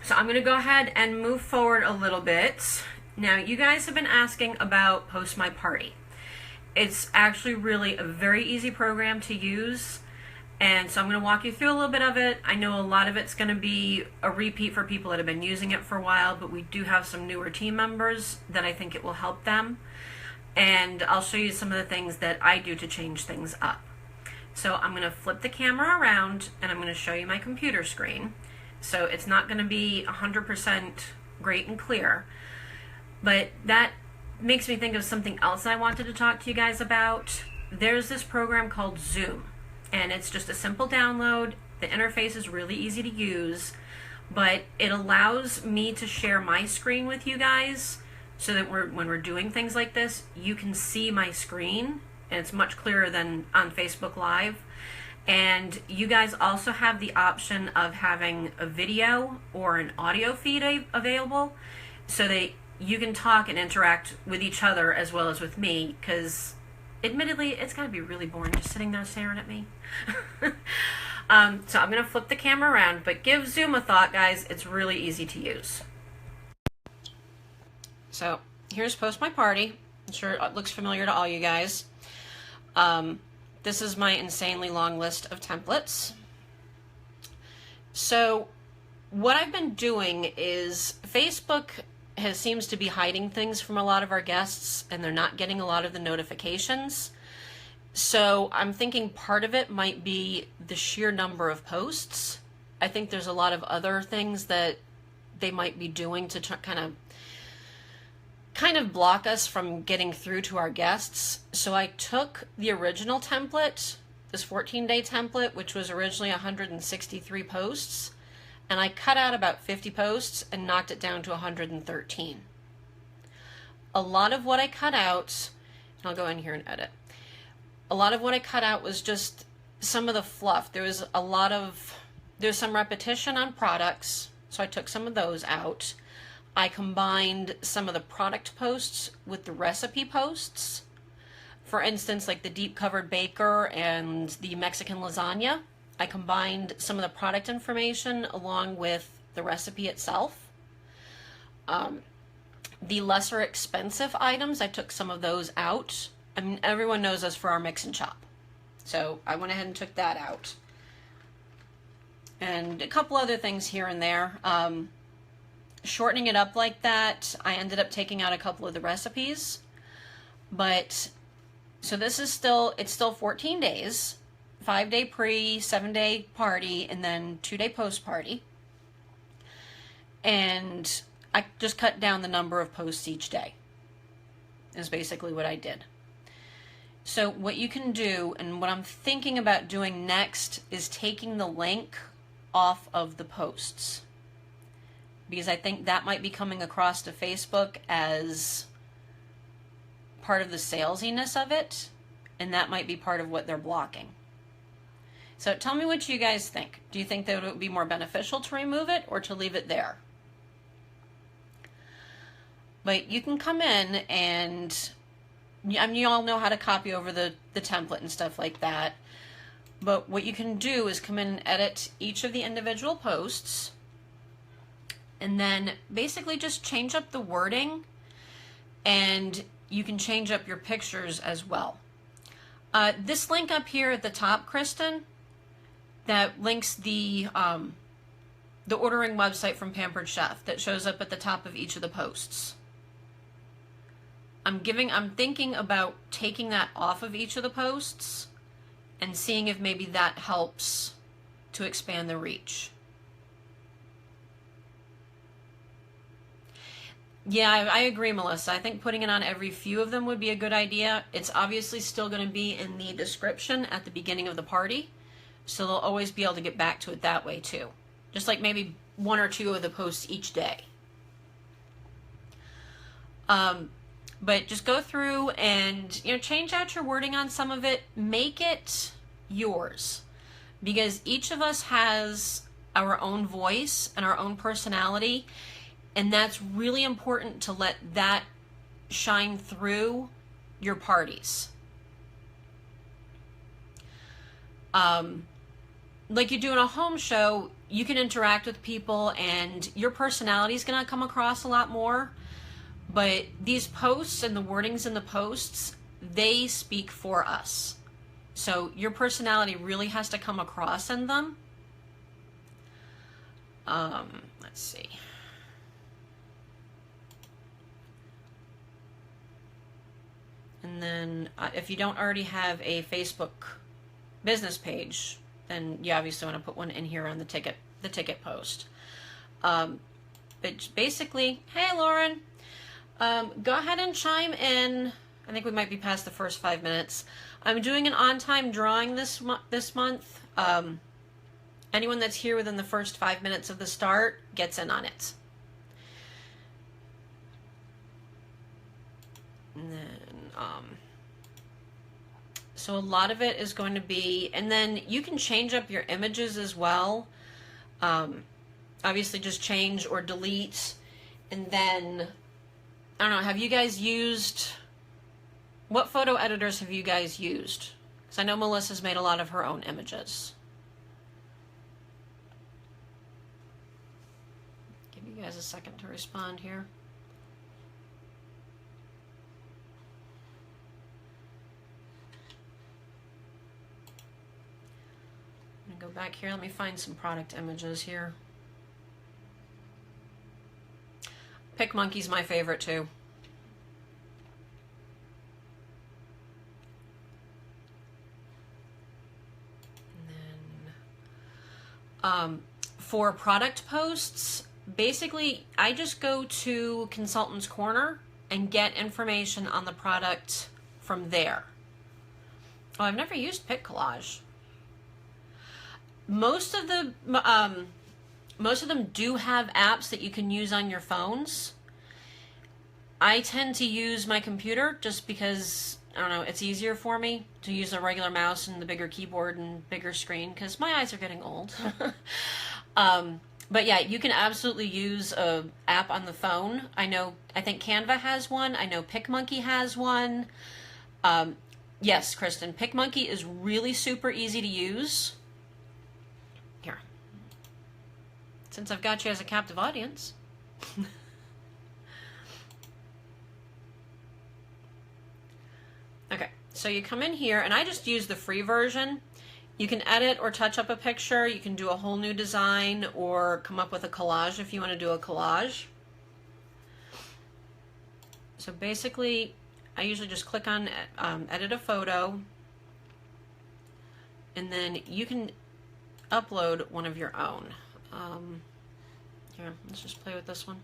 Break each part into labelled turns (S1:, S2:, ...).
S1: So I'm going to go ahead and move forward a little bit. Now, you guys have been asking about Post My Party. It's actually really a very easy program to use. And so I'm going to walk you through a little bit of it. I know a lot of it's going to be a repeat for people that have been using it for a while, but we do have some newer team members that I think it will help them. And I'll show you some of the things that I do to change things up. So I'm going to flip the camera around and I'm going to show you my computer screen. So it's not going to be 100% great and clear, but that makes me think of something else I wanted to talk to you guys about. There's this program called Zoom, and it's just a simple download. The interface is really easy to use, but it allows me to share my screen with you guys so that when we're doing things like this, you can see my screen, and it's much clearer than on Facebook Live. And you guys also have the option of having a video or an audio feed available so that you can talk and interact with each other as well as with me, because admittedly, it's going to be really boring just sitting there staring at me. So I'm going to flip the camera around, but give Zoom a thought, guys. It's really easy to use. So here's Post My Party. I'm sure it looks familiar to all you guys. This is my insanely long list of templates. So what I've been doing is Facebook seems to be hiding things from a lot of our guests, and they're not getting a lot of the notifications. So I'm thinking part of it might be the sheer number of posts. I think there's a lot of other things that they might be doing to kind of block us from getting through to our guests. So I took the original template, this 14-day template, which was originally 163 posts, and I cut out about 50 posts and knocked it down to 113. A lot of what I cut out, and I'll go in here and edit, a lot of what I cut out was just some of the fluff. There's some repetition on products, so I took some of those out. I combined some of the product posts with the recipe posts. For instance, like the deep covered baker and the Mexican lasagna. I combined some of the product information along with the recipe itself. The lesser expensive items, I took some of those out. I mean, everyone knows us for our mix and chop. So I went ahead and took that out. And a couple other things here and there. Shortening it up like that, I ended up taking out a couple of the recipes. But, so this is it's still 14 days. 5-day pre, 7-day party, and then 2-day post party. And I just cut down the number of posts each day, is basically what I did. So what you can do, and what I'm thinking about doing next, is taking the link off of the posts, because I think that might be coming across to Facebook as part of the salesiness of it, and that might be part of what they're blocking. So tell me what you guys think. Do you think that it would be more beneficial to remove it or to leave it there? But you can come in and, I mean, you all know how to copy over the template and stuff like that. But what you can do is come in and edit each of the individual posts, and then basically just change up the wording, and you can change up your pictures as well. This link up here at the top, Kristen, that links the ordering website from Pampered Chef that shows up at the top of each of the posts. I'm thinking about taking that off of each of the posts and seeing if maybe that helps to expand the reach. Yeah, I agree, Melissa. I think putting it on every few of them would be a good idea. It's obviously still going to be in the description at the beginning of the party, so they'll always be able to get back to it that way too. Just like maybe 1 or 2 of the posts each day. But just go through and change out your wording on some of it. Make it yours, because each of us has our own voice and our own personality. And that's really important to let that shine through your parties. like you do in a home show, you can interact with people and your personality is going to come across a lot more. But these posts and the wordings in the posts, they speak for us. So your personality really has to come across in them. Let's see. And then if you don't already have a Facebook business page, then you obviously want to put one in here on the ticket post. But basically, hey Lauren, go ahead and chime in. I think we might be past the first 5 minutes. I'm doing an on-time drawing this month. Anyone that's here within the first 5 minutes of the start gets in on it. And then, so a lot of it is going to be, and then you can change up your images as well. Obviously just change or delete. And then, I don't know, have you guys used, what photo editors have you guys used? Because I know Melissa's made a lot of her own images. Give you guys a second to respond here. I'm gonna go back here. Let me find some product images here. PicMonkey's my favorite too. And then for product posts, basically I just go to Consultant's Corner and get information on the product from there. Oh, I've never used PicCollage. Most of them do have apps that you can use on your phones. I tend to use my computer just because, I don't know, it's easier for me to use a regular mouse and the bigger keyboard and bigger screen because my eyes are getting old. But yeah, you can absolutely use an app on the phone. I think Canva has one. I know PicMonkey has one. Yes, Kristen, PicMonkey is really super easy to use. Here. Since I've got you as a captive audience. Okay, so you come in here, and I just use the free version. You can edit or touch up a picture. You can do a whole new design or come up with a collage if you want to do a collage. So basically, I usually just click on edit a photo, and then you can upload one of your own. Here, let's just play with this one.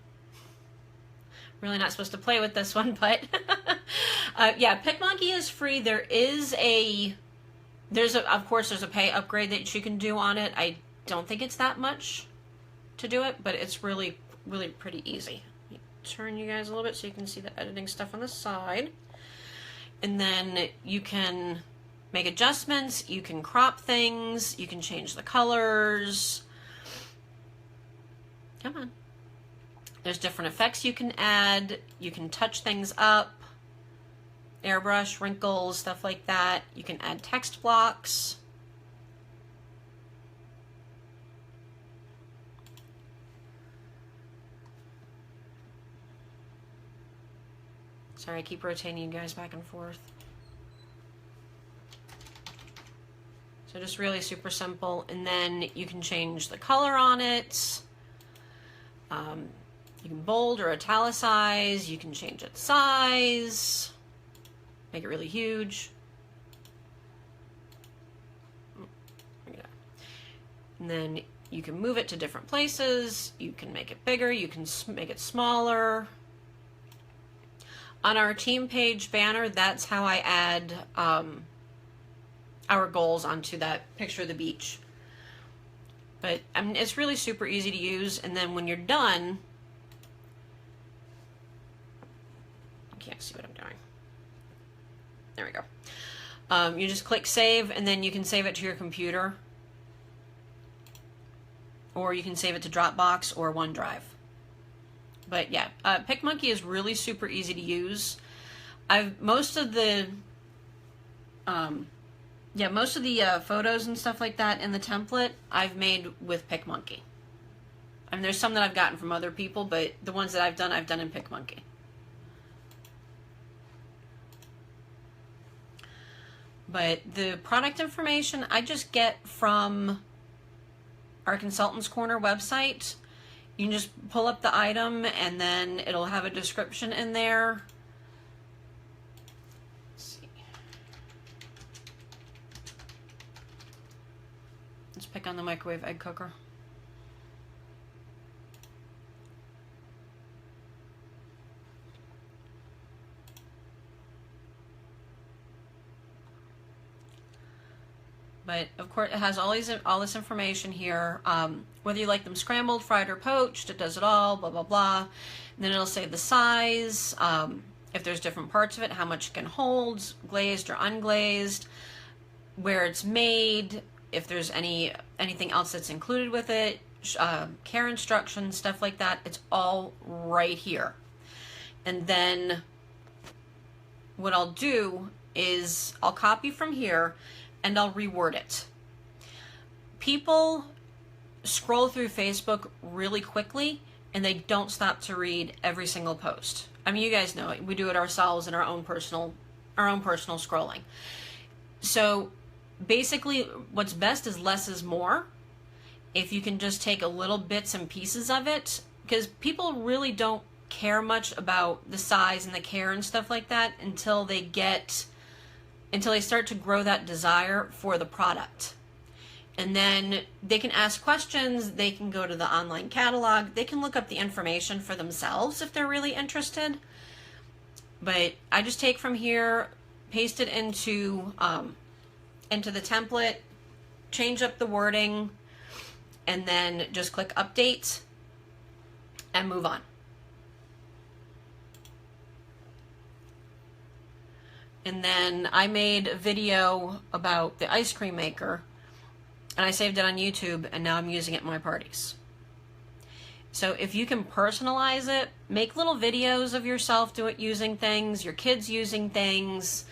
S1: Really not supposed to play with this one, but yeah, PicMonkey is free. Of course, there's a pay upgrade that you can do on it. I don't think it's that much to do it, but it's really, really pretty easy. Let me turn you guys a little bit so you can see the editing stuff on the side. And then you can make adjustments, you can crop things, you can change the colors. Come on. There's different effects you can add. You can touch things up, airbrush, wrinkles, stuff like that. You can add text blocks. Sorry, I keep rotating you guys back and forth. So just really super simple. And then you can change the color on it. You can bold or italicize. You can change its size. Make it really huge. And then you can move it to different places. You can make it bigger. You can make it smaller. On our team page banner, that's how I add our goals onto that picture of the beach. But I mean, it's really super easy to use. And then when you're done, I can't see what I'm doing. There we go. You just click save, and then you can save it to your computer, or you can save it to Dropbox or OneDrive. But yeah, PicMonkey is really super easy to use. Most of the Yeah, most of the photos and stuff like that in the template I've made with PicMonkey. I mean, there's some that I've gotten from other people, but the ones that I've done in PicMonkey. But the product information I just get from our Consultants Corner website. You can just pull up the item and then it'll have a description in there. Let's see. Let's pick on the microwave egg cooker. But of course, it has all this information here. Whether you like them scrambled, fried, or poached, it does it all. Blah blah blah. And then it'll say the size, if there's different parts of it, how much it can hold, glazed or unglazed, where it's made, if there's anything else that's included with it, care instructions, stuff like that. It's all right here. And then what I'll do is I'll copy from here and I'll reword it. People scroll through Facebook really quickly and they don't stop to read every single post. I mean, you guys know it. We do it ourselves in our own personal scrolling. So basically what's best is less is more. If you can just take a little bits and pieces of it, because people really don't care much about the size and the care and stuff like that until they start to grow that desire for the product. And then they can ask questions, they can go to the online catalog, they can look up the information for themselves if they're really interested. But I just take from here, paste it into the template, change up the wording, and then just click update and move on. And then I made a video about the ice cream maker, and I saved it on YouTube, and now I'm using it in my parties. So if you can personalize it, make little videos of yourself using things, your kids using things,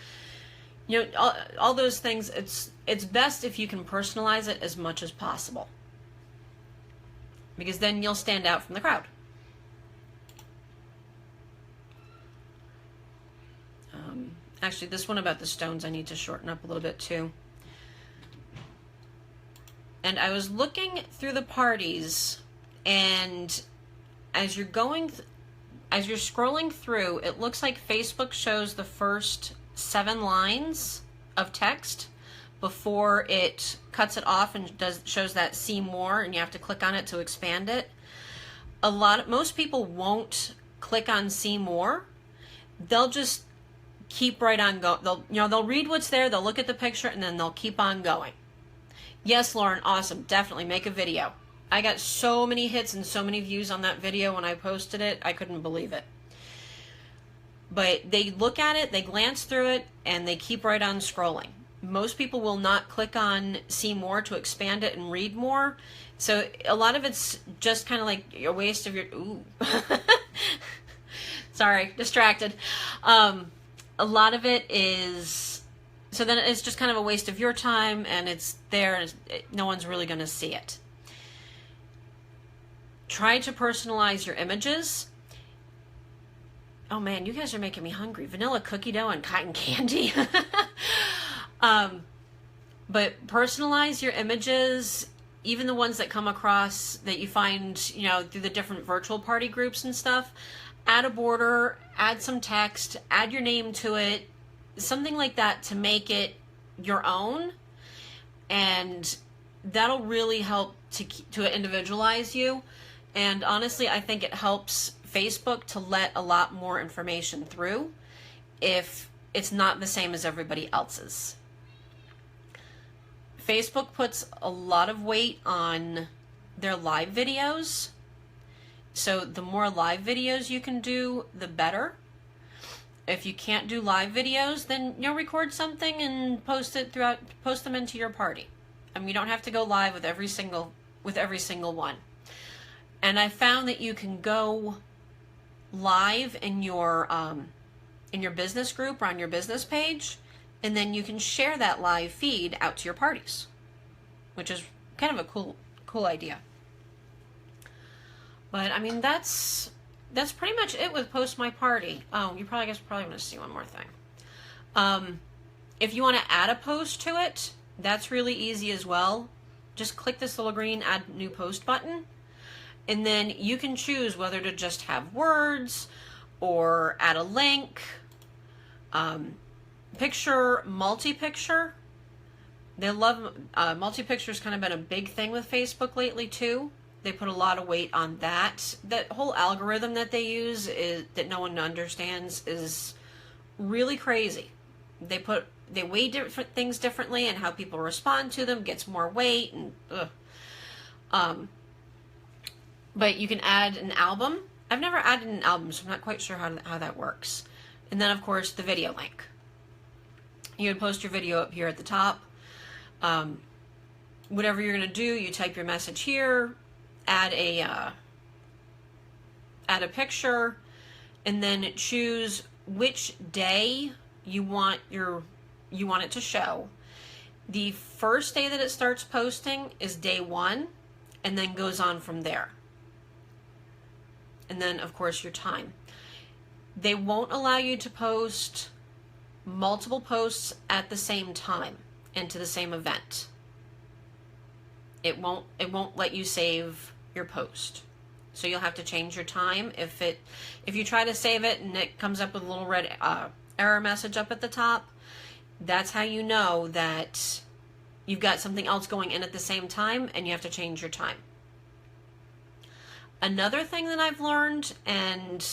S1: you know, all those things. It's best if you can personalize it as much as possible, because then you'll stand out from the crowd. Actually, this one about the stones I need to shorten up a little bit too. And I was looking through the parties, and as you're scrolling through, it looks like Facebook shows the first 7 lines of text before it cuts it off and shows that see more, and you have to click on it to expand it. Most people won't click on see more. They'll just keep right on going. They'll read what's there, they'll look at the picture, and then they'll keep on going. Yes, Lauren, awesome. Definitely make a video. I got so many hits and so many views on that video when I posted it. I couldn't believe it. But they look at it, they glance through it, and they keep right on scrolling. Most people will not click on see more to expand it and read more. So a lot of it's just kind of like a waste of your... Ooh. Sorry, distracted. A lot of it is, so then it's just kind of a waste of your time, and it's there, and no one's really going to see it. Try to personalize your images. Oh man, you guys are making me hungry. Vanilla cookie dough and cotton candy. But personalize your images, even the ones that come across that you find, through the different virtual party groups and stuff. Add a border, add some text, add your name to it, something like that to make it your own, and that'll really help to individualize you. And honestly, I think it helps Facebook to let a lot more information through if it's not the same as everybody else's. Facebook puts a lot of weight on their live videos. So the more live videos you can do, the better. If you can't do live videos, then record something and post them into your party. I mean, you don't have to go live with every single one. And I found that you can go live in your business group or on your business page, and then you can share that live feed out to your parties, which is kind of a cool idea. But I mean, that's pretty much it with Post My Party. Oh, you probably want to see one more thing. If you want to add a post to it, that's really easy as well. Just click this little green Add New Post button, and then you can choose whether to just have words or add a link, picture, multi-picture. They love multi-picture. Has kind of been a big thing with Facebook lately too. They put a lot of weight on that. That whole algorithm that they use that no one understands is really crazy. They weigh different things differently, and how people respond to them gets more weight. And but you can add an album. I've never added an album, so I'm not quite sure how that works. And then, of course, the video link. You would post your video up here at the top. Whatever you're going to do, you type your message here, add a picture, and then choose which day you want it to show. The first day that it starts posting is day 1, and then goes on from there. And then, of course, your time. They won't allow you to post multiple posts at the same time into the same event. It won't let you save your post. So you'll have to change your time. If you try to save it and it comes up with a little red error message up at the top, that's how you know that you've got something else going in at the same time, and you have to change your time. Another thing that I've learned, and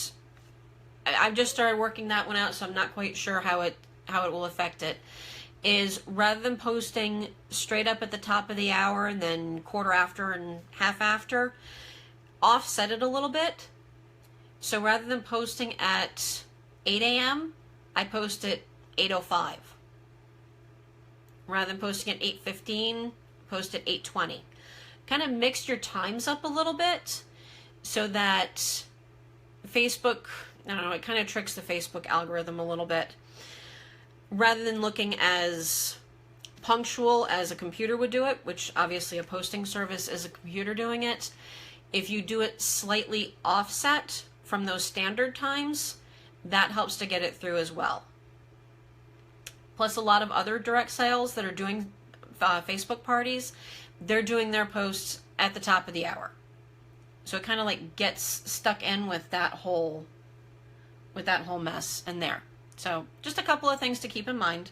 S1: I've just started working that one out, so I'm not quite sure how it will affect it, is rather than posting straight up at the top of the hour and then quarter after and half after, offset it a little bit. So rather than posting at 8 a.m., I post at 8:05. Rather than posting at 8:15, post at 8:20. Kind of mix your times up a little bit so that Facebook, I don't know, it kind of tricks the Facebook algorithm a little bit. Rather than looking as punctual as a computer would do it, which obviously a posting service is a computer doing it, if you do it slightly offset from those standard times, that helps to get it through as well. Plus, a lot of other direct sales that are doing Facebook parties, they're doing their posts at the top of the hour. So it kind of like gets stuck in with that whole mess in there. So just a couple of things to keep in mind.